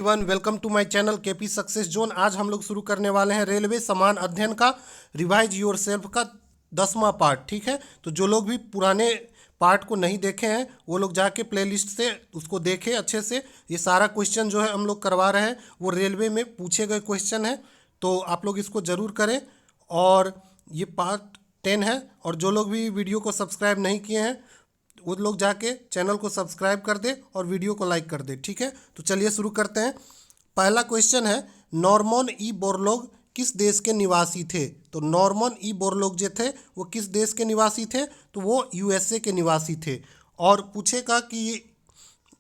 Everyone, welcome to my channel KP success zone. आज हम लोग शुरू करने वाले हैं रेलवे समान अध्ययन का रिवाइज योर सेल्फ का 10वां पार्ट। ठीक है, तो जो लोग भी पुराने पार्ट को नहीं देखे हैं वो लोग जाके प्लेलिस्ट से उसको देखें अच्छे से। ये सारा क्वेश्चन जो है हम लोग करवा रहे हैं वो रेलवे में पूछे गए क्वेश्चन है, तो आप लोग इसको ज़रूर करें। और ये पार्ट 10 है, और जो लोग भी वीडियो को सब्सक्राइब नहीं किए हैं वो लोग जाके चैनल को सब्सक्राइब कर दे और वीडियो को लाइक कर दे। ठीक है, तो चलिए शुरू करते हैं। पहला क्वेश्चन है, नॉर्मन ई बोरलॉग किस देश के निवासी थे? तो नॉर्मन ई बोरलॉग जो थे वो किस देश के निवासी थे? तो वो यूएसए के निवासी थे। और पूछेगा कि ये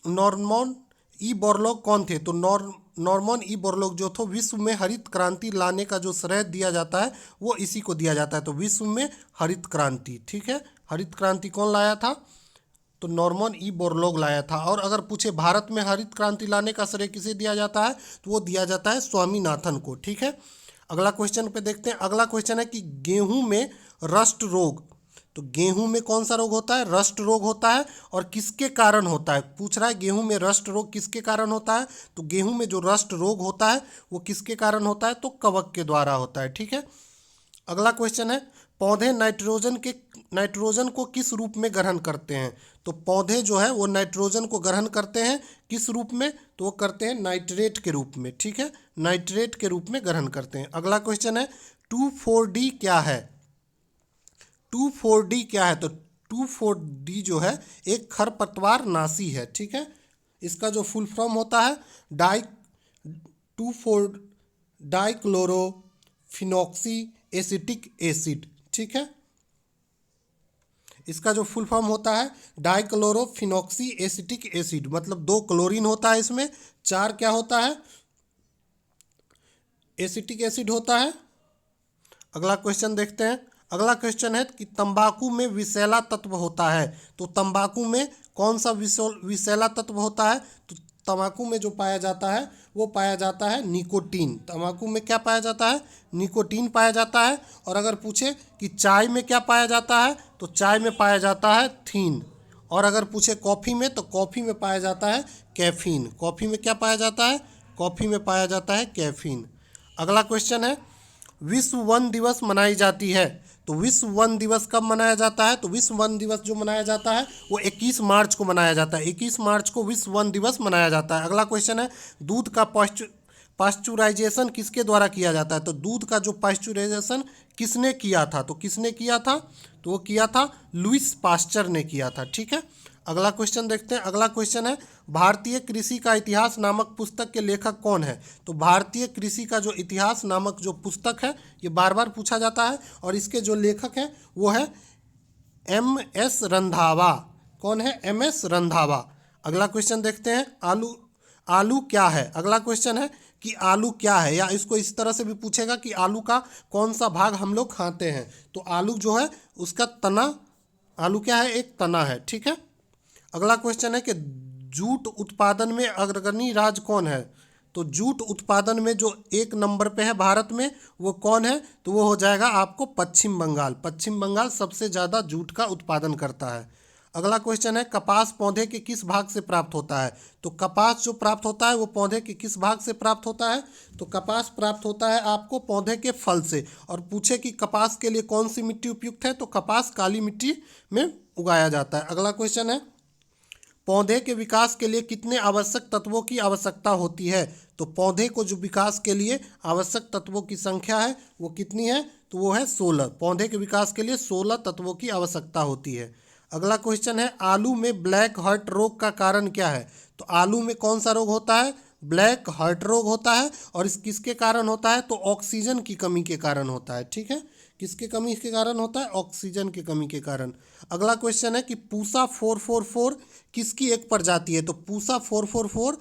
नॉर्मन ई बोरलॉग कौन थे? तो नॉर्मन ई बोरलॉग जो थे, विश्व में हरित क्रांति लाने का जो श्रेय दिया जाता है वो इसी को दिया जाता है। तो विश्व में हरित क्रांति, ठीक है, हरित क्रांति कौन लाया था? तो नॉर्मन ई बोरलॉग लाया था। और अगर पूछे भारत में हरित क्रांति लाने का श्रेय किसे दिया जाता है, तो वो दिया जाता है स्वामीनाथन को। ठीक है, अगला क्वेश्चन पे देखते हैं। अगला क्वेश्चन है कि गेहूं में रस्ट रोग, तो गेहूं में कौन सा रोग होता है? रस्ट रोग होता है। और किसके कारण होता है? पूछ रहा है गेहूं में रस्ट रोग किसके कारण होता है? तो गेहूं में जो रस्ट रोग होता है वो किसके कारण होता है? तो कवक के द्वारा होता है। ठीक है, अगला क्वेश्चन है, पौधे नाइट्रोजन को किस रूप में ग्रहण करते हैं? तो पौधे जो है वो नाइट्रोजन को ग्रहण करते हैं किस रूप में? तो वो करते हैं नाइट्रेट के रूप में। ठीक है, नाइट्रेट के रूप में ग्रहण करते हैं। अगला क्वेश्चन है, 2,4-D क्या है? 2,4-D क्या है? तो 2,4-D जो है एक खरपतवार नाशी है। ठीक है, इसका जो फुल फॉर्म होता है 2,4 डाइक्लोरोफिनॉक्सी एसिटिक एसिड। ठीक है, इसका जो फुल फॉर्म होता है डाइक्लोरोफिनॉक्सी एसिटिक एसिड, मतलब 2 क्लोरीन होता है इसमें, 4 क्या होता है? एसिटिक एसिड होता है। अगला क्वेश्चन देखते हैं। अगला क्वेश्चन है कि तंबाकू में विषैला तत्व होता है। तो तंबाकू में कौन सा विषैला तत्व होता है? तो तंबाकू में जो पाया जाता है वो पाया जाता है निकोटीन। तंबाकू में क्या पाया जाता है? निकोटीन पाया जाता है। और अगर पूछे कि चाय में क्या पाया जाता है, तो चाय में पाया जाता है थीन। और अगर पूछे कॉफ़ी में, तो कॉफ़ी में पाया जाता है कैफीन। कॉफ़ी में क्या पाया जाता है? कॉफ़ी में पाया जाता है कैफीन। अगला क्वेश्चन है, विश्व वन दिवस मनाई जाती है। तो विश्व वन दिवस कब मनाया जाता है? तो विश्व वन दिवस जो मनाया जाता है वो 21 मार्च को मनाया जाता है। 21 मार्च को विश्व वन दिवस मनाया जाता है। अगला क्वेश्चन है, दूध का पाश्चुराइजेशन किसके द्वारा किया जाता है? तो दूध का जो पाश्चुराइजेशन किसने किया था? तो किसने किया था? तो वो किया था लुईस पास्चर ने किया था। ठीक है, अगला क्वेश्चन देखते हैं। अगला क्वेश्चन है, भारतीय कृषि का इतिहास नामक पुस्तक के लेखक कौन है? तो भारतीय कृषि का जो इतिहास नामक जो पुस्तक है ये बार बार पूछा जाता है, और इसके जो लेखक हैं वो है MS रंधावा। कौन है? MS रंधावा। अगला क्वेश्चन देखते हैं, आलू क्या है? अगला क्वेश्चन है कि आलू क्या है, या इसको इस तरह से भी पूछेगा कि आलू का कौन सा भाग हम लोग खाते हैं? तो आलू जो है उसका तना, आलू क्या है? एक तना है। ठीक है, अगला क्वेश्चन है कि जूट उत्पादन में अग्रणी राज्य कौन है? तो जूट उत्पादन में जो 1 नंबर पे है भारत में वो कौन है? तो वो हो जाएगा आपको पश्चिम बंगाल। पश्चिम बंगाल सबसे ज़्यादा जूट का उत्पादन करता है। अगला क्वेश्चन है, कपास पौधे के किस भाग से प्राप्त होता है? तो कपास जो प्राप्त होता है वो पौधे के किस भाग से प्राप्त होता है? तो कपास प्राप्त होता है आपको पौधे के फल से। और पूछे कि कपास के लिए कौन सी मिट्टी उपयुक्त है? तो कपास काली मिट्टी में उगाया जाता है। अगला क्वेश्चन है, पौधे के विकास के लिए कितने आवश्यक तत्वों की आवश्यकता होती है? तो पौधे को जो विकास के लिए आवश्यक तत्वों की संख्या है वो कितनी है? तो वो है 16। पौधे के विकास के लिए 16 तत्वों की आवश्यकता होती है। अगला क्वेश्चन है, आलू में ब्लैक हार्ट रोग का कारण क्या है? तो आलू में कौन सा रोग होता है? ब्लैक हार्ट रोग होता है। और इस किसके कारण होता है? तो ऑक्सीजन की कमी के कारण होता है। ठीक है, किसके कमी के कारण होता है? ऑक्सीजन की कमी के कारण। अगला क्वेश्चन है कि पूसा 444 किसकी एक प्रजाति है? तो पूसा 444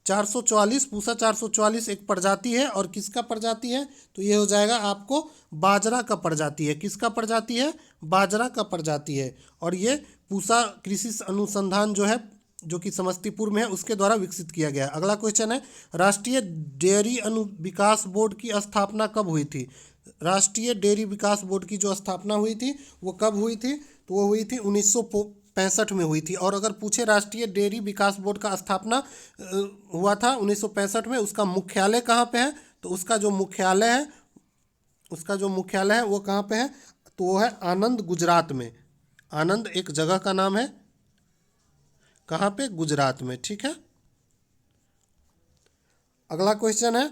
444, पूसा 444 एक प्रजाति है। और किसका प्रजाति है? तो ये हो जाएगा आपको बाजरा का प्रजाति है। किसका प्रजाति है? बाजरा का प्रजाति है। और ये पूसा कृषि अनुसंधान जो है, जो कि समस्तीपुर में है, उसके द्वारा विकसित किया गया है। अगला क्वेश्चन है, राष्ट्रीय डेयरी विकास बोर्ड की स्थापना कब हुई थी? राष्ट्रीय डेयरी विकास बोर्ड की जो स्थापना हुई थी वो कब हुई थी? तो वो हुई थी 1965 में हुई थी। और अगर पूछे राष्ट्रीय डेयरी विकास बोर्ड का स्थापना हुआ था 1965 में, उसका मुख्यालय कहाँ पे है? तो उसका जो मुख्यालय है वो कहाँ पे है? तो वो है आनंद, गुजरात में। आनंद एक जगह का नाम है, कहाँ पे? गुजरात में। ठीक है। अगला क्वेश्चन है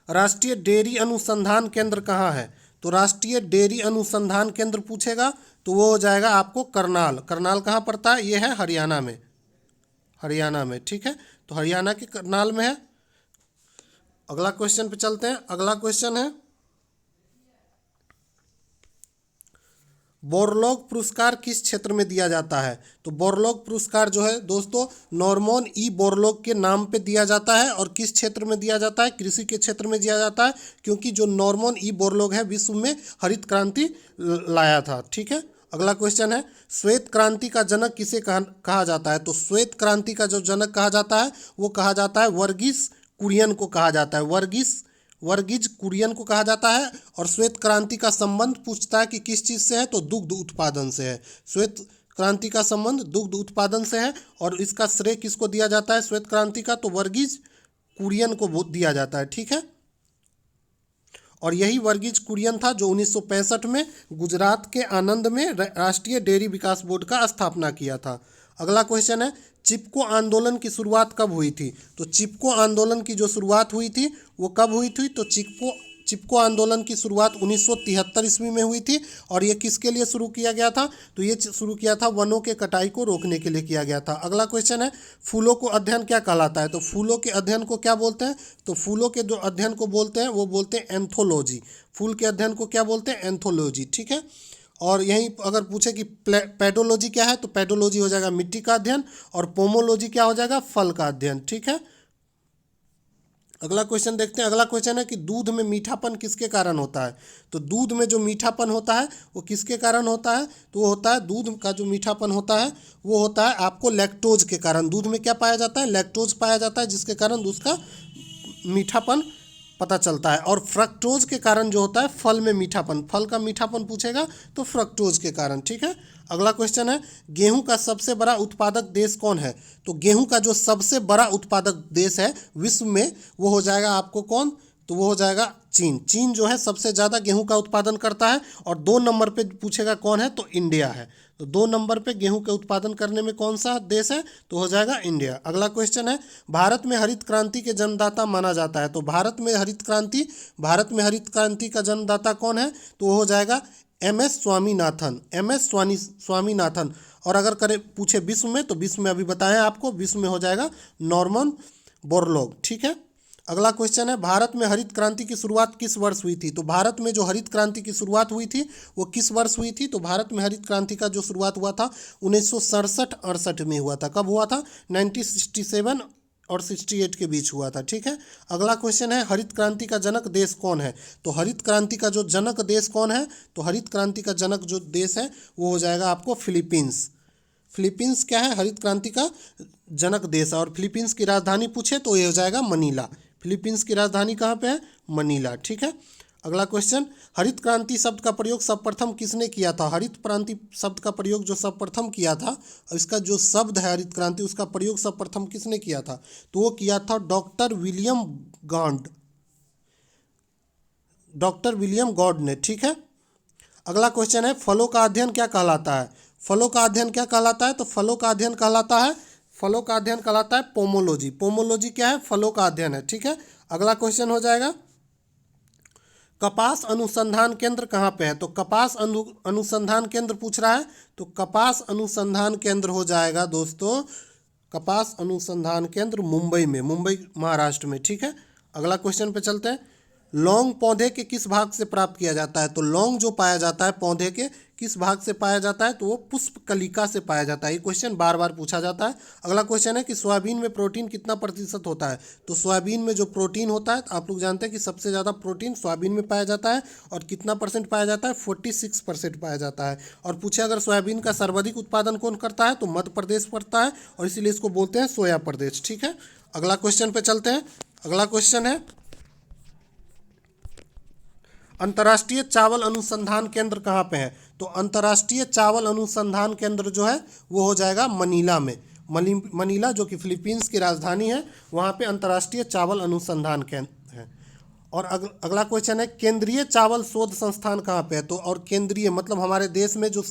राष्ट्रीय डेयरी अनुसंधान केंद्र कहाँ है? तो राष्ट्रीय डेयरी अनुसंधान केंद्र पूछेगा तो वो हो जाएगा आपको करनाल। करनाल कहाँ पड़ता है? ये है हरियाणा में। हरियाणा में। ठीक है, तो हरियाणा के करनाल में है। अगला क्वेश्चन पे चलते हैं। अगला क्वेश्चन है बोरलॉग पुरस्कार किस क्षेत्र में दिया जाता है? तो बोरलॉग पुरस्कार जो है दोस्तों नॉर्मन ई बोरलॉग के नाम पे दिया जाता है। और किस क्षेत्र में दिया जाता है? कृषि के क्षेत्र में दिया जाता है, क्योंकि जो नॉर्मन ई बोरलॉग है विश्व में हरित क्रांति लाया था। ठीक है। अगला क्वेश्चन है श्वेत क्रांति का जनक किसे कहा जाता है? तो श्वेत क्रांति का जो जनक कहा जाता है वो कहा जाता है वर्गीस कुरियन को कहा जाता है। वर्गीज कुरियन को कहा जाता है। और श्वेत क्रांति का संबंध पूछता है कि किस चीज़ से है? तो दुग्ध उत्पादन से है। श्वेत क्रांति का संबंध दुग्ध उत्पादन से है। और इसका श्रेय किसको दिया जाता है श्वेत क्रांति का? तो वर्गीज कुरियन को दिया जाता है। ठीक है। और यही वर्गीज कुरियन था जो 1965 में गुजरात के आनंद में राष्ट्रीय डेयरी विकास बोर्ड का स्थापना किया था। अगला क्वेश्चन है चिपको आंदोलन की शुरुआत कब हुई थी? तो चिपको आंदोलन की जो शुरुआत हुई थी वो कब हुई थी? तो चिपको आंदोलन की शुरुआत 1973 ईस्वी में हुई थी। और ये किसके लिए शुरू किया गया था? तो ये शुरू किया था वनों के कटाई को रोकने के लिए किया गया था। अगला क्वेश्चन है फूलों को अध्ययन क्या कहलाता है? तो फूलों के अध्ययन को क्या बोलते हैं? तो फूलों के जो अध्ययन को बोलते हैं वो बोलते हैं एंथोलॉजी। फूल के अध्ययन को क्या बोलते हैं? एंथोलॉजी। ठीक है। और यहीं अगर पूछे कि पेडोलॉजी क्या है? तो पेडोलॉजी हो जाएगा मिट्टी का अध्ययन। और पोमोलॉजी क्या हो जाएगा? फल का अध्ययन। ठीक है। अगला क्वेश्चन देखते हैं। अगला क्वेश्चन है कि दूध में मीठापन किसके कारण होता है? तो दूध में जो मीठापन होता है वो किसके कारण होता है? तो वो होता है दूध का जो मीठापन होता है वो होता है आपको लैक्टोज के कारण। दूध में क्या पाया जाता है? लैक्टोज पाया जाता है, जिसके कारण दूध का मीठापन पता चलता है। और फ्रक्टोज के कारण जो होता है फल में मीठापन, फल का मीठापन पूछेगा तो फ्रक्टोज के कारण। ठीक है। अगला क्वेश्चन है गेहूं का सबसे बड़ा उत्पादक देश कौन है? तो गेहूं का जो सबसे बड़ा उत्पादक देश है विश्व में वो हो जाएगा आपको कौन? तो वो हो जाएगा चीन। चीन जो है सबसे ज़्यादा गेहूं का उत्पादन करता है। और 2 नंबर पे पूछेगा कौन है? तो इंडिया है। तो 2 नंबर पे गेहूं के उत्पादन करने में कौन सा देश है? तो हो जाएगा इंडिया। अगला क्वेश्चन है भारत में हरित क्रांति के जन्मदाता माना जाता है। तो भारत में हरित क्रांति का जन्मदाता कौन है? तो वो हो जाएगा MS स्वामीनाथन। स्वामीनाथन। और अगर करे पूछे विश्व में, तो विश्व में अभी बताएं आपको, विश्व में हो जाएगा नॉर्मन बोरलॉग। ठीक है। अगला क्वेश्चन है भारत में हरित क्रांति की शुरुआत किस वर्ष हुई थी? तो भारत में जो हरित क्रांति की शुरुआत हुई थी वो किस वर्ष हुई थी? तो भारत में हरित क्रांति का जो शुरुआत हुआ था 1967-68 में हुआ था। कब हुआ था? 1967 और 68 के बीच हुआ था। ठीक है। अगला क्वेश्चन है हरित क्रांति का जनक देश कौन है? तो हरित क्रांति का जो जनक देश कौन है? तो हरित क्रांति का जनक जो देश है वो हो जाएगा आपको फिलीपींस। फिलीपींस क्या है? हरित क्रांति का जनक देश है। और फिलीपींस की राजधानी पूछे तो ये हो जाएगा मनीला। फिलीपींस की राजधानी कहाँ पे है? मनीला। ठीक है। अगला क्वेश्चन हरित क्रांति शब्द का प्रयोग सर्वप्रथम किसने किया था? हरित क्रांति शब्द का प्रयोग जो सर्वप्रथम किया था, इसका जो शब्द है हरित क्रांति उसका प्रयोग सर्वप्रथम किसने किया था? तो वो किया था डॉक्टर विलियम गॉड ने। ठीक है। अगला क्वेश्चन है फलों का अध्ययन क्या कहलाता है? फलों का अध्ययन क्या कहलाता है? तो फलों का अध्ययन कहलाता है पोमोलॉजी। पोमोलॉजी क्या है? फलों का अध्ययन है। ठीक है। अगला क्वेश्चन हो जाएगा कपास अनुसंधान केंद्र कहाँ पे है? तो कपास अनुसंधान केंद्र पूछ रहा है। तो कपास अनुसंधान केंद्र हो जाएगा दोस्तों, कपास अनुसंधान केंद्र मुंबई में, मुंबई महाराष्ट्र में। ठीक है। अगला क्वेश्चन पे चलते हैं लौंग पौधे के किस भाग से प्राप्त किया जाता है? तो लौंग जो पाया जाता है पौधे के किस भाग से पाया जाता है? तो वो पुष्प कलिका से पाया जाता है। ये क्वेश्चन बार बार पूछा जाता है। अगला क्वेश्चन है कि सोयाबीन में प्रोटीन कितना प्रतिशत होता है? तो सोयाबीन में जो प्रोटीन होता है आप लोग जानते हैं कि सबसे ज़्यादा प्रोटीन सोयाबीन में पाया जाता है। और कितना परसेंट पाया जाता है? 46% पाया जाता है। और पूछे अगर सोयाबीन का सर्वाधिक उत्पादन कौन करता है? तो मध्य प्रदेश करता है। और इसीलिए इसको बोलते हैं सोया प्रदेश। ठीक है। अगला क्वेश्चन पे चलते हैं। अगला क्वेश्चन है अंतर्राष्ट्रीय चावल अनुसंधान केंद्र कहाँ पे है? तो अंतर्राष्ट्रीय चावल अनुसंधान केंद्र जो है वो हो जाएगा मनीला में। मनीला जो कि फिलीपींस की राजधानी है, वहाँ पे अंतर्राष्ट्रीय चावल अनुसंधान केंद्र है। और अगला क्वेश्चन है, केंद्रीय चावल शोध संस्थान कहाँ पे है? तो और केंद्रीय मतलब हमारे देश में जो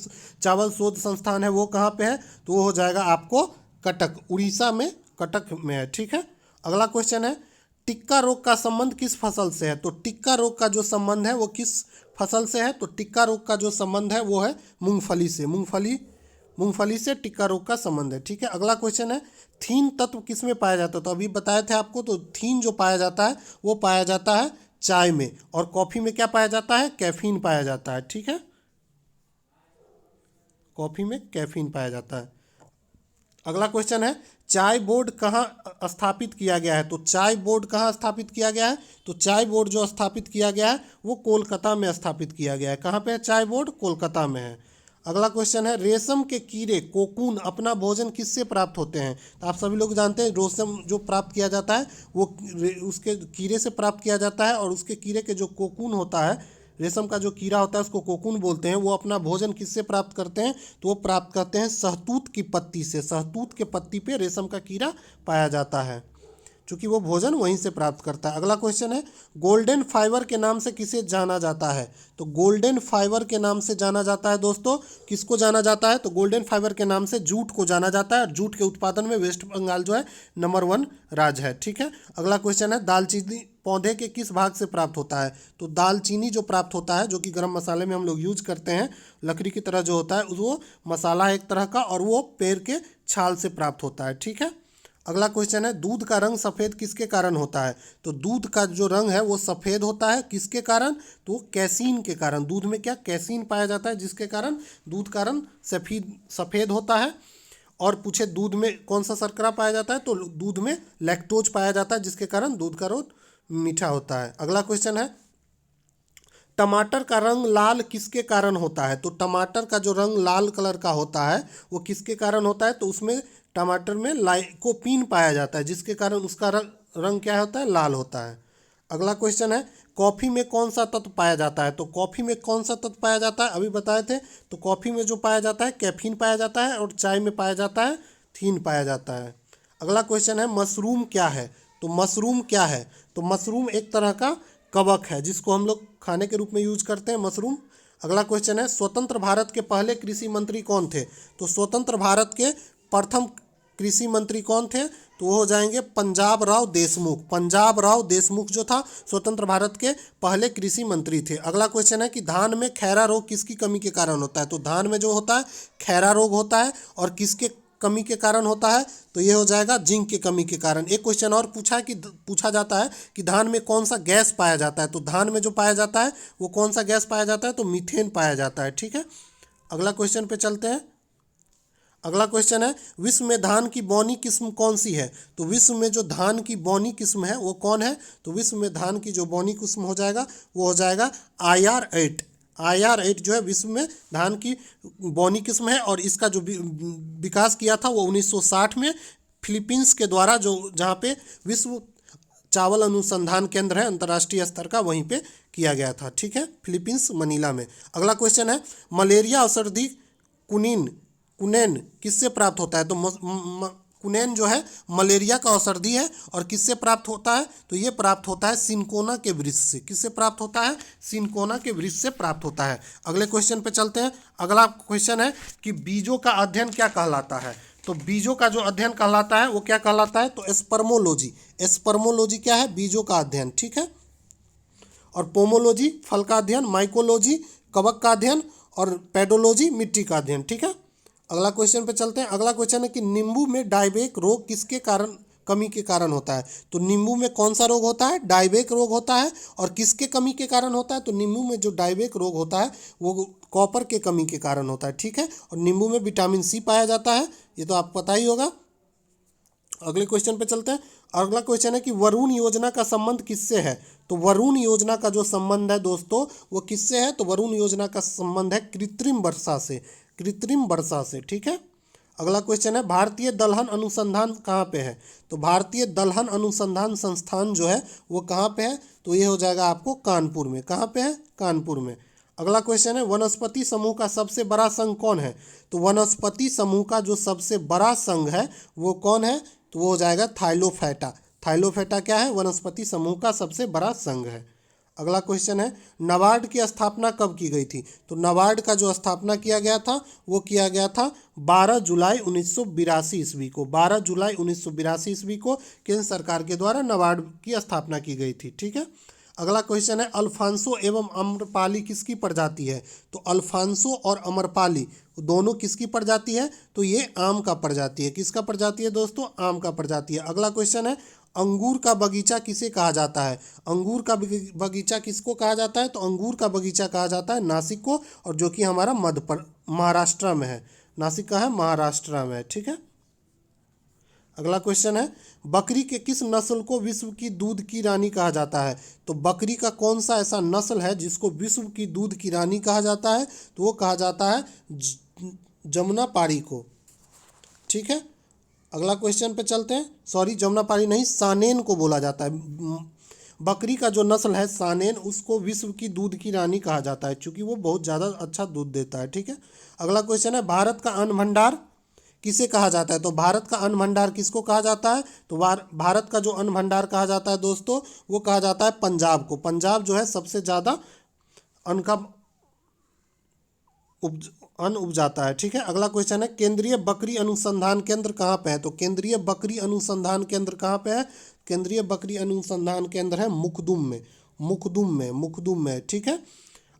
चावल शोध संस्थान है वो कहाँ पे है? तो वो हो जाएगा आपको कटक, उड़ीसा में कटक में है। ठीक है। अगला क्वेश्चन है, टिक्का रोग का संबंध किस फसल से है? तो टिक्का रोग का जो संबंध है वो किस फसल से है? तो टिक्का रोग का जो संबंध है वो है मूंगफली से। मूंगफली से टिक्का रोग का संबंध है। ठीक है। अगला क्वेश्चन है, थीन तत्व किस में पाया जाता है? तो अभी बताए थे आपको, तो थीन जो पाया जाता है वो पाया जाता है चाय में, और कॉफ़ी में क्या पाया जाता है? कैफीन पाया जाता है। ठीक है, कॉफ़ी में कैफीन पाया जाता है। अगला क्वेश्चन है, चाय बोर्ड कहाँ स्थापित किया गया है? तो चाय बोर्ड कहाँ स्थापित किया गया है? तो चाय बोर्ड जो स्थापित किया गया है वो कोलकाता में स्थापित किया गया है। कहाँ पे है चाय बोर्ड? कोलकाता में है। अगला क्वेश्चन है, रेशम के कीड़े कोकून अपना भोजन किससे प्राप्त होते हैं? तो आप सभी लोग जानते हैं रेशम जो प्राप्त किया जाता है वो उसके कीड़े से प्राप्त किया जाता है, और उसके कीड़े के जो कोकून होता है, रेशम का जो कीड़ा होता है उसको कोकून बोलते हैं। वो अपना भोजन किससे प्राप्त करते हैं? तो वो प्राप्त करते हैं शहतूत की पत्ती से। शहतूत के पत्ती पे रेशम का कीड़ा पाया जाता है, चूँकि वो भोजन वहीं से प्राप्त करता है। अगला क्वेश्चन है, गोल्डन फाइबर के नाम से किसे जाना जाता है? तो गोल्डन फाइबर के नाम से जाना जाता है दोस्तों, किसको जाना जाता है? तो गोल्डन फाइबर के नाम से जूट को जाना जाता है, और जूट के उत्पादन में वेस्ट बंगाल जो है नंबर 1 राज्य है। ठीक है। अगला क्वेश्चन है, दालचीनी पौधे के किस भाग से प्राप्त होता है? तो दालचीनी जो प्राप्त होता है, जो कि गरम मसाले में हम लोग यूज करते हैं, लकड़ी की तरह जो होता है, वो मसाला है एक तरह का, और वो पेड़ के छाल से प्राप्त होता है। ठीक है। अगला क्वेश्चन है, दूध का रंग सफ़ेद किसके कारण होता है? तो दूध का जो रंग है वो सफ़ेद होता है, किसके कारण? तो कैसीन के कारण। दूध में क्या? कैसीन पाया जाता है, जिसके कारण दूध का रंग सफ़ेद होता है। और पूछे दूध में कौन सा शर्करा पाया जाता है? तो दूध में लैक्टोज पाया जाता है, जिसके कारण दूध का रंग मीठा होता है। अगला क्वेश्चन है, टमाटर का रंग लाल किसके कारण होता है? तो टमाटर का जो रंग लाल कलर का होता है वो किसके कारण होता है? तो उसमें टमाटर में लाइकोपीन पाया जाता है, जिसके कारण उसका रंग क्या होता है? लाल होता है। अगला क्वेश्चन है, कॉफ़ी में कौन सा तत्व पाया जाता है? तो कॉफ़ी में कौन सा तत्व पाया जाता है? अभी बताए थे। तो कॉफ़ी में जो पाया जाता है कैफीन पाया जाता है, और चाय में पाया जाता है थीन पाया जाता है। अगला क्वेश्चन है, मशरूम क्या है? तो मशरूम क्या है? तो मशरूम एक तरह का कवक है, जिसको हम लोग खाने के रूप में यूज करते हैं, मशरूम। अगला क्वेश्चन है, स्वतंत्र भारत के पहले कृषि मंत्री कौन थे? तो स्वतंत्र भारत के प्रथम कृषि मंत्री कौन थे? तो वो हो जाएंगे पंजाब राव देशमुख। पंजाब राव देशमुख जो था स्वतंत्र भारत के पहले कृषि मंत्री थे। अगला क्वेश्चन है कि धान में खैरा रोग किसकी कमी के कारण होता है? तो धान में जो होता है खैरा रोग होता है, और किसके कमी के कारण होता है? तो ये हो जाएगा जिंक की कमी के कारण। एक क्वेश्चन और पूछा जाता है कि धान में कौन सा गैस पाया जाता है? तो धान में जो पाया जाता है वो कौन सा गैस पाया जाता है? तो मीथेन पाया जाता है। ठीक है। अगला क्वेश्चन पे चलते हैं। अगला क्वेश्चन है, विश्व में धान की बौनी किस्म कौन सी है? तो विश्व में जो धान की बौनी किस्म है वो कौन है? तो विश्व में धान की जो बौनी किस्म हो जाएगा वो हो जाएगा IR8। IR8 जो है विश्व में धान की बौनी किस्म है, और इसका जो विकास किया था वो 1960 में फिलीपींस के द्वारा, जो जहाँ पे विश्व चावल अनुसंधान केंद्र है अंतर्राष्ट्रीय स्तर का, वहीं पे किया गया था। ठीक है, फिलीपींस मनीला में। अगला क्वेश्चन है, मलेरिया औषधि कुनैन किससे प्राप्त होता है? तो कुनैन जो है मलेरिया का औषधि है, और किससे प्राप्त होता है? तो ये प्राप्त होता है सिनकोना के वृक्ष से। किससे प्राप्त होता है? सिनकोना के वृक्ष से प्राप्त होता है। अगले क्वेश्चन पे चलते हैं। अगला क्वेश्चन है कि बीजों का अध्ययन क्या कहलाता है? तो बीजों का जो अध्ययन कहलाता है वो क्या कहलाता है? तो स्पर्मोलॉजी। स्पर्मोलॉजी क्या है? बीजों का अध्ययन। ठीक है। और पोमोलॉजी फल का अध्ययन, माइकोलॉजी कवक का अध्ययन, और पेडोलॉजी मिट्टी का अध्ययन। ठीक है। अगला क्वेश्चन पे चलते हैं। अगला क्वेश्चन है कि नींबू में डायबेक रोग किसके कारण कमी के कारण होता है? तो नींबू में कौन सा रोग होता है? डायबेक रोग होता है। और किसके कमी के कारण होता है? तो नींबू में जो डायबेक रोग होता है वो कॉपर के कमी के कारण होता है। ठीक है। और नींबू में विटामिन C पाया जाता है, ये तो आपको पता ही होगा। अगले क्वेश्चन पे चलते हैं। अगला क्वेश्चन है कि वरुण योजना का संबंध किससे है? तो वरुण योजना का जो संबंध है दोस्तों वो किससे है? तो वरुण योजना का संबंध है कृत्रिम वर्षा से। कृत्रिम वर्षा से। ठीक है। अगला क्वेश्चन है, भारतीय दलहन अनुसंधान कहाँ पे है? तो भारतीय दलहन अनुसंधान संस्थान जो है वो कहाँ पे है? तो ये हो जाएगा आपको कानपुर में। कहाँ पे है? कानपुर में। अगला क्वेश्चन है वनस्पति समूह का सबसे बड़ा संघ कौन है? तो वनस्पति समूह का जो सबसे बड़ा संघ है वो कौन है? तो वो हो जाएगा थाइलोफैटा। थाइलोफैटा क्या है? वनस्पति समूह का सबसे बड़ा संघ है। अगला क्वेश्चन है नाबार्ड की स्थापना कब की गई थी? तो नाबार्ड का जो स्थापना किया गया था वो किया गया था 12 जुलाई 1982 ईस्वी को। 12 जुलाई 1982 ईस्वी को केंद्र सरकार के द्वारा नाबार्ड की स्थापना की गई थी। ठीक है। अगला क्वेश्चन है अल्फांसो एवं अम्रपाली किसकी प्रजाति है? तो अल्फांसो और अम्रपाली दोनों किसकी प्रजाति है? तो ये आम का प्रजाति है। किसका प्रजाति है दोस्तों? आम का प्रजाति है। अगला क्वेश्चन है अंगूर का बगीचा किसे कहा जाता है? अंगूर का बगीचा किसको कहा जाता है? तो अंगूर का बगीचा कहा जाता है नासिक को, और जो कि हमारा महाराष्ट्र में है। नासिक का है, महाराष्ट्र में है। ठीक है। अगला क्वेश्चन है बकरी के किस नस्ल को विश्व की दूध की रानी कहा जाता है? तो बकरी का कौन सा ऐसा नस्ल है जिसको विश्व की दूध की रानी कहा जाता है? तो वो कहा जाता है जमुनापारी को। ठीक है। अगला क्वेश्चन पे चलते हैं। सॉरी, जमुनापारी नहीं, सानेन को बोला जाता है। बकरी का जो नस्ल है सानेन, उसको विश्व की दूध की रानी कहा जाता है क्योंकि वो बहुत ज़्यादा अच्छा दूध देता है। ठीक है। अगला क्वेश्चन है भारत का अन्न भंडार किसे कहा जाता है? तो भारत का अन्न भंडार किसको कहा जाता है? तो भारत का जो अन्न भंडार कहा जाता है दोस्तों वो कहा जाता है पंजाब को। पंजाब जो है सबसे ज़्यादा अन्न का अन्न उपजाता है। ठीक है। अगला क्वेश्चन है केंद्रीय बकरी अनुसंधान केंद्र कहाँ पे है? तो केंद्रीय बकरी अनुसंधान केंद्र कहाँ पे है? केंद्रीय बकरी अनुसंधान केंद्र है मुखदुम में। मुखदुम में। ठीक है।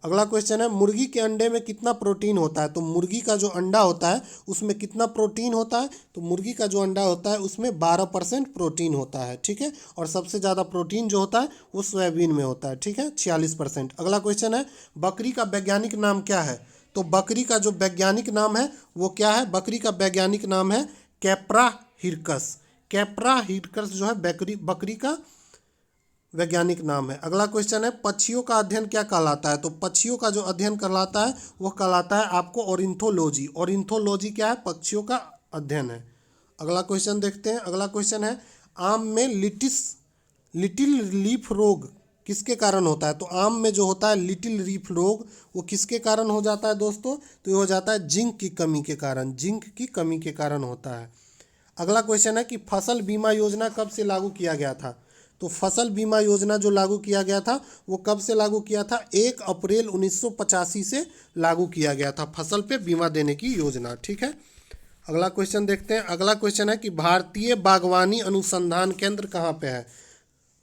अगला क्वेश्चन है मुर्गी के अंडे में कितना प्रोटीन होता है? तो मुर्गी का जो अंडा होता है उसमें कितना प्रोटीन होता है? तो मुर्गी का जो अंडा होता है उसमें 12% प्रोटीन होता है। ठीक है। और सबसे ज़्यादा प्रोटीन जो होता है वो सोयाबीन में होता है। ठीक है, 46%। अगला क्वेश्चन है बकरी का वैज्ञानिक नाम क्या है? तो बकरी का जो वैज्ञानिक नाम है वो क्या है? बकरी का वैज्ञानिक नाम है कैप्रा हिरकस। कैप्रा हिरकस जो है बकरी का वैज्ञानिक नाम है। अगला क्वेश्चन है पक्षियों का अध्ययन क्या कहलाता है? तो पक्षियों का जो अध्ययन कहलाता है वो कहलाता है आपको ऑर्निथोलॉजी। ऑर्निथोलॉजी क्या है? पक्षियों का अध्ययन है। अगला क्वेश्चन देखते हैं। अगला क्वेश्चन है आम में लिटिल लीफ रोग किसके कारण होता है? तो आम में जो होता है लिटिल लीफ रोग वो किसके कारण हो जाता है दोस्तों? तो ये हो जाता है जिंक की कमी के कारण। जिंक की कमी के कारण होता है। अगला क्वेश्चन है कि फसल बीमा योजना कब से लागू किया गया था? तो फसल बीमा योजना जो लागू किया गया था वो कब से लागू किया था? 1 अप्रैल 1985 से लागू किया गया था फसल पे बीमा देने की योजना। ठीक है। अगला क्वेश्चन देखते हैं। अगला क्वेश्चन है कि भारतीय बागवानी अनुसंधान केंद्र कहाँ पे है?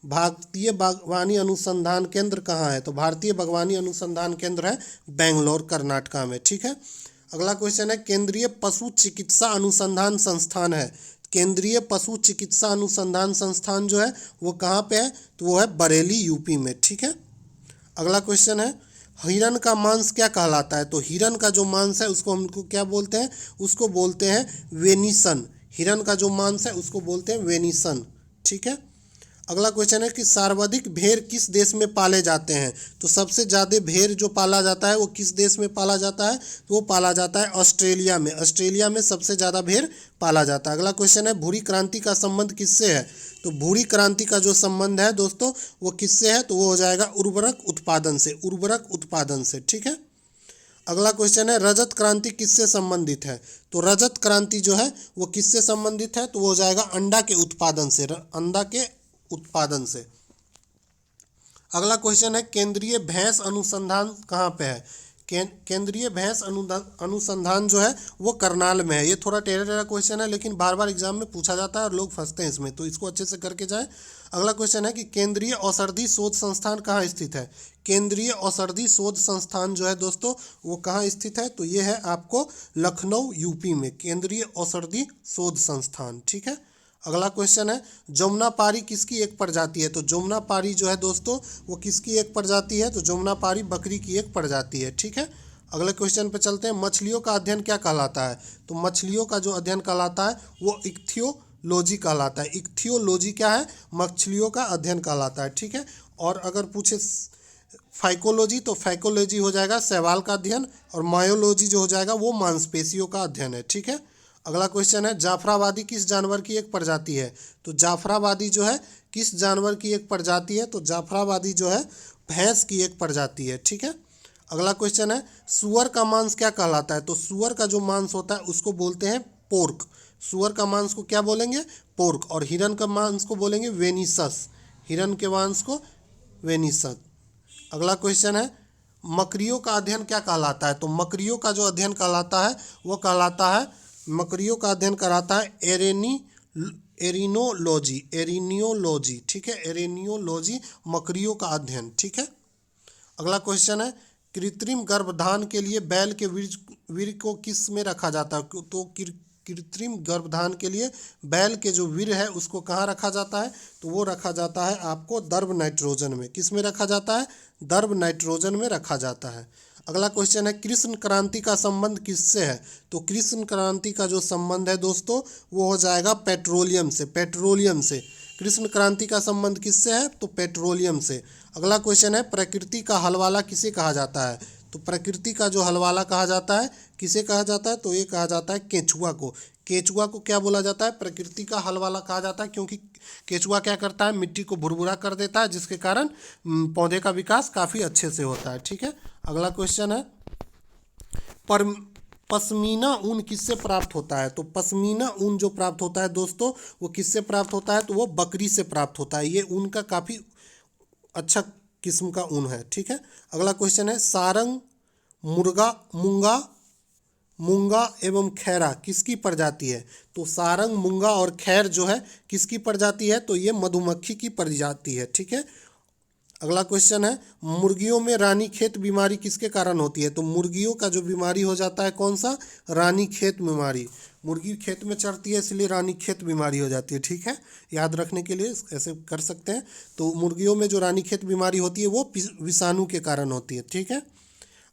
भारतीय बागवानी अनुसंधान केंद्र कहाँ है? तो भारतीय बागवानी अनुसंधान केंद्र है बेंगलोर, कर्नाटका में। ठीक है। अगला क्वेश्चन है केंद्रीय पशु चिकित्सा अनुसंधान संस्थान है। केंद्रीय पशु चिकित्सा अनुसंधान संस्थान जो है वो कहाँ पे है? तो वो है बरेली, यूपी में। ठीक है। अगला क्वेश्चन है हिरन का मांस क्या कहलाता है? तो हिरन का जो मांस है उसको हमको क्या बोलते हैं? उसको बोलते हैं वेनिसन। हिरन का जो मांस है उसको बोलते हैं वेनिसन। ठीक है। अगला क्वेश्चन है कि सर्वाधिक भेड़ किस देश में पाले जाते हैं? तो सबसे ज़्यादा भेड़ जो पाला जाता है वो किस देश में पाला जाता है? तो वो पाला जाता है ऑस्ट्रेलिया में। ऑस्ट्रेलिया में सबसे ज़्यादा भेड़ पाला जाता है। अगला क्वेश्चन है भूरी क्रांति का संबंध किससे है? तो भूरी क्रांति का जो संबंध है दोस्तों वो किससे है? तो वो हो जाएगा उर्वरक उत्पादन से। उर्वरक उत्पादन से। ठीक है। अगला क्वेश्चन है रजत क्रांति किससे संबंधित है? तो रजत क्रांति जो है वो किससे संबंधित है? तो वो हो जाएगा अंडा के उत्पादन से। अंडा के उत्पादन से। अगला क्वेश्चन है केंद्रीय भैंस अनुसंधान कहाँ पे है? केंद्रीय भैंस अनुसंधान जो है वो करनाल में है। ये थोड़ा टेढ़ा क्वेश्चन है लेकिन बार बार एग्जाम में पूछा जाता है और लोग फंसते हैं इसमें, तो इसको अच्छे से करके जाए। अगला क्वेश्चन है कि केंद्रीय औषधि शोध संस्थान कहाँ स्थित है? केंद्रीय औषधि शोध संस्थान जो है दोस्तों वो कहाँ स्थित है? तो ये है आपको लखनऊ, यूपी में, केंद्रीय औषधि शोध संस्थान। ठीक है। अगला क्वेश्चन है जमुनापारी किसकी एक प्रजाति है? तो जमुनापारी जो है दोस्तों वो किसकी एक प्रजाति है? तो जमुनापारी बकरी की एक प्रजाति है। ठीक है। अगले क्वेश्चन पे चलते हैं। मछलियों का अध्ययन क्या कहलाता है? तो मछलियों का जो अध्ययन कहलाता है वो इक्थियोलॉजी कहलाता है। इक्थियोलॉजी क्या है? मछलियों का अध्ययन कहलाता है। ठीक है। और अगर पूछे फाइकोलॉजी तो फाइकोलॉजी हो जाएगा शैवाल का अध्ययन, और मायोलॉजी जो हो जाएगा वो मांसपेशियों का अध्ययन है। ठीक है। अगला क्वेश्चन है जाफराबादी किस जानवर की एक प्रजाति है? तो जाफराबादी जो है किस जानवर की एक प्रजाति है? तो जाफराबादी जो है भैंस की एक प्रजाति है। ठीक है। अगला क्वेश्चन है सुअर का मांस क्या कहलाता है? तो सुअर का जो मांस होता है उसको बोलते हैं पोर्क। सुअर का मांस को क्या बोलेंगे? पोर्क। और हिरन का मांस को बोलेंगे वेनिसस। हिरन के मांस को वेनिसस। अगला क्वेश्चन है मकड़ियों का अध्ययन क्या कहलाता है? तो मकड़ियों का जो अध्ययन कहलाता है वो कहलाता है, मकड़ियों का अध्ययन कराता है एरिनोलॉजी। एरिनियोलॉजी, ठीक है, एरिनियोलॉजी, मकड़ियों का अध्ययन, ठीक है। अगला क्वेश्चन है कृत्रिम गर्भधान के लिए बैल के वीर्य को किस में रखा जाता है? तो कृत्रिम गर्भधान के लिए बैल के जो वीर्य है उसको कहाँ रखा जाता है? तो वो रखा जाता है आपको दर्भ नाइट्रोजन में। किस में रखा जाता है? दर्भ नाइट्रोजन में रखा जाता है। अगला क्वेश्चन है कृष्ण क्रांति का संबंध किससे है? तो कृष्ण क्रांति का जो संबंध है दोस्तों वो हो जाएगा पेट्रोलियम से। पेट्रोलियम से कृष्ण क्रांति का संबंध किससे है? तो पेट्रोलियम से। अगला क्वेश्चन है प्रकृति का हलवाला किसे कहा जाता है? तो प्रकृति का जो हलवाला कहा जाता है किसे कहा जाता है? तो ये कहा जाता है केंचुआ को। केंचुआ को क्या बोला जाता है? प्रकृति का हलवाला कहा जाता है, क्योंकि केंचुआ क्या करता है? मिट्टी को भुरभुरा कर देता है, जिसके कारण पौधे का विकास काफ़ी अच्छे से होता है, ठीक है। अगला क्वेश्चन है पर पश्मीना ऊन किससे प्राप्त होता है? तो पश्मीना ऊन जो प्राप्त होता है दोस्तों वो किससे प्राप्त होता है? तो वो बकरी से प्राप्त होता है। ये ऊन का काफ़ी अच्छा किस्म का ऊन है, ठीक है। अगला क्वेश्चन है सारंग, मूंगा एवं खैरा किसकी प्रजाति है? तो सारंग, मूंगा और खैर जो है किसकी प्रजाति है? तो ये मधुमक्खी की प्रजाति है, ठीक है। अगला क्वेश्चन है मुर्गियों में रानीखेत बीमारी किसके कारण होती है? तो मुर्गियों का जो बीमारी हो जाता है कौन सा? रानीखेत बीमारी। मुर्गी खेत में चरती है इसलिए रानीखेत बीमारी हो जाती है, ठीक है। याद रखने के लिए ऐसे कर सकते हैं। तो मुर्गियों में जो रानीखेत बीमारी होती है वो विषाणु के कारण होती है, ठीक है।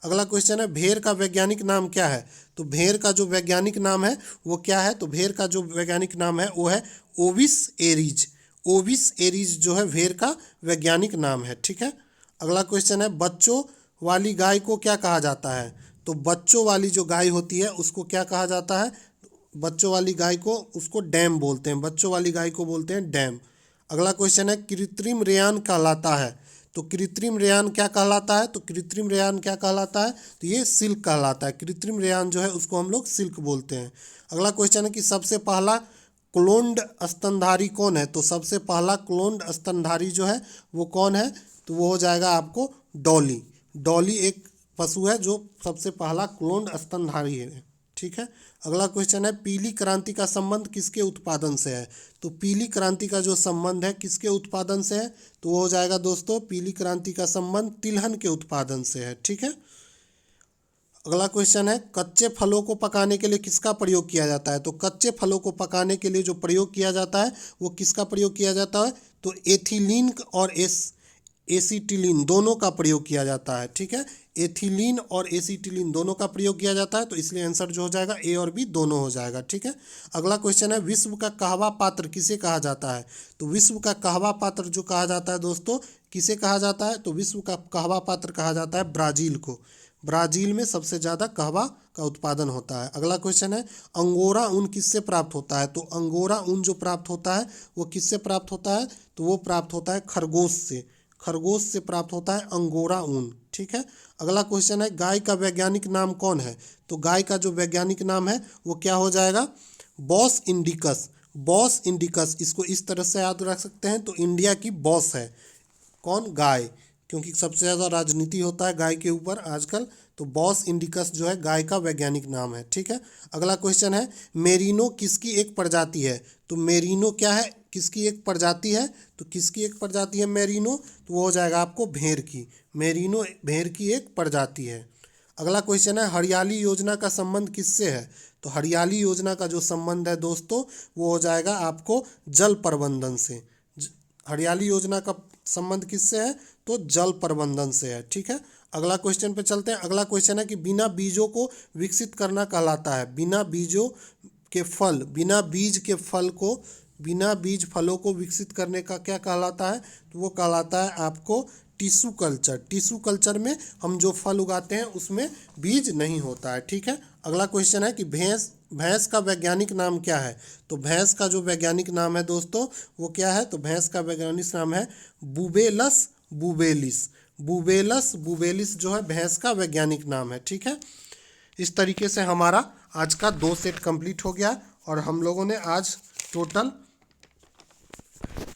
अगला क्वेश्चन है भेड़ का वैज्ञानिक नाम क्या है? तो भेड़ का जो वैज्ञानिक नाम है वो क्या है? तो भेड़ का जो वैज्ञानिक नाम है वो है ओविस एरीज। ओविस एरीज जो है भेड़ का वैज्ञानिक नाम है, ठीक है। अगला क्वेश्चन है बच्चों वाली गाय को क्या कहा जाता है? तो बच्चों वाली जो गाय होती है उसको क्या कहा जाता है? बच्चों वाली गाय को उसको डैम बोलते हैं। बच्चों वाली गाय को बोलते हैं डैम। अगला क्वेश्चन है कृत्रिम रेयान कहलाता है। तो कृत्रिम रेयान क्या कहलाता है? तो कृत्रिम रेयान क्या कहलाता है? तो ये सिल्क कहलाता है। कृत्रिम रेयान जो है उसको हम लोग सिल्क बोलते हैं। अगला क्वेश्चन है कि सबसे पहला क्लोन्ड स्तनधारी कौन है? तो सबसे पहला क्लोन्ड स्तनधारी जो है वो कौन है? तो वो हो जाएगा आपको डॉली। डॉली एक पशु है जो सबसे पहला क्लोन्ड स्तनधारी है, ठीक है। अगला क्वेश्चन है पीली क्रांति का संबंध किसके उत्पादन से है? तो पीली क्रांति का जो संबंध है किसके उत्पादन से है? तो वो हो जाएगा दोस्तों पीली क्रांति का संबंध तिलहन के उत्पादन से है, ठीक है। अगला क्वेश्चन है कच्चे फलों को पकाने के लिए किसका प्रयोग किया जाता है? तो कच्चे फलों को पकाने के लिए जो प्रयोग किया जाता है वो किसका प्रयोग किया जाता है? तो एथिलीन और एसीटिलीन दोनों का प्रयोग किया जाता है, ठीक है। एथिलीन और एसीटिलीन दोनों का प्रयोग किया जाता है, तो इसलिए आंसर जो हो जाएगा ए और बी दोनों हो जाएगा, ठीक है। अगला क्वेश्चन है विश्व का कहवा पात्र किसे कहा जाता है? तो विश्व का कहवा पात्र जो कहा जाता है दोस्तों किसे कहा जाता है? तो विश्व का कहवा पात्र कहा जाता है ब्राज़ील को। ब्राज़ील में सबसे ज़्यादा कहवा का उत्पादन होता है। अगला क्वेश्चन है अंगोरा ऊन किससे प्राप्त होता है? तो अंगोरा ऊन जो प्राप्त होता है वो किससे प्राप्त होता है? तो वो प्राप्त होता है खरगोश से। खरगोश से प्राप्त होता है अंगोरा ऊन, ठीक है। अगला क्वेश्चन है गाय का वैज्ञानिक नाम कौन है? तो गाय का जो वैज्ञानिक नाम है वो क्या हो जाएगा? Bos indicus. बॉस इंडिकस, इसको इस तरह से याद रख सकते हैं। तो इंडिया की बॉस है कौन? गाय, क्योंकि सबसे ज़्यादा राजनीति होता है गाय के ऊपर आजकल। तो बॉस इंडिकस जो है गाय का वैज्ञानिक नाम है, ठीक है। अगला क्वेश्चन है मेरिनो किसकी एक प्रजाति है? तो मेरिनो क्या है? किसकी एक प्रजाति है? तो किसकी एक प्रजाति है मेरिनो? तो वो हो जाएगा आपको भेड़ की। मेरिनो भेड़ की एक प्रजाति है। अगला क्वेश्चन है हरियाली योजना का संबंध किससे है? तो हरियाली योजना का जो संबंध है दोस्तों वो हो जाएगा आपको जल प्रबंधन से। हरियाली योजना का संबंध किससे है? तो जल प्रबंधन से है, ठीक है। अगला क्वेश्चन पे चलते हैं। अगला क्वेश्चन है कि बिना बीजों को विकसित करना कहलाता है। बिना बीजों के फल, बिना बीज के फल को, बिना बीज फलों को विकसित करने का क्या कहलाता है? तो वो कहलाता है आपको टिश्यू कल्चर। टिश्यू कल्चर में हम जो फल उगाते हैं उसमें बीज नहीं होता है, ठीक है। अगला क्वेश्चन है कि भैंस का वैज्ञानिक नाम क्या है? तो भैंस का जो वैज्ञानिक नाम है दोस्तों वो क्या है? तो भैंस का वैज्ञानिक नाम है बुबेलस बुबेलिस। बुबेलस, बुबेलिस जो है भैंस का वैज्ञानिक नाम है। ठीक है, इस तरीके से हमारा आज का 2 सेट कंप्लीट हो गया और हम लोगों ने आज टोटल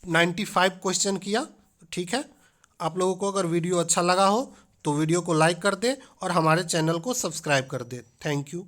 95 क्वेश्चन किया। ठीक है, आप लोगों को अगर वीडियो अच्छा लगा हो तो वीडियो को लाइक कर दे और हमारे चैनल को सब्सक्राइब कर दे। Thank you.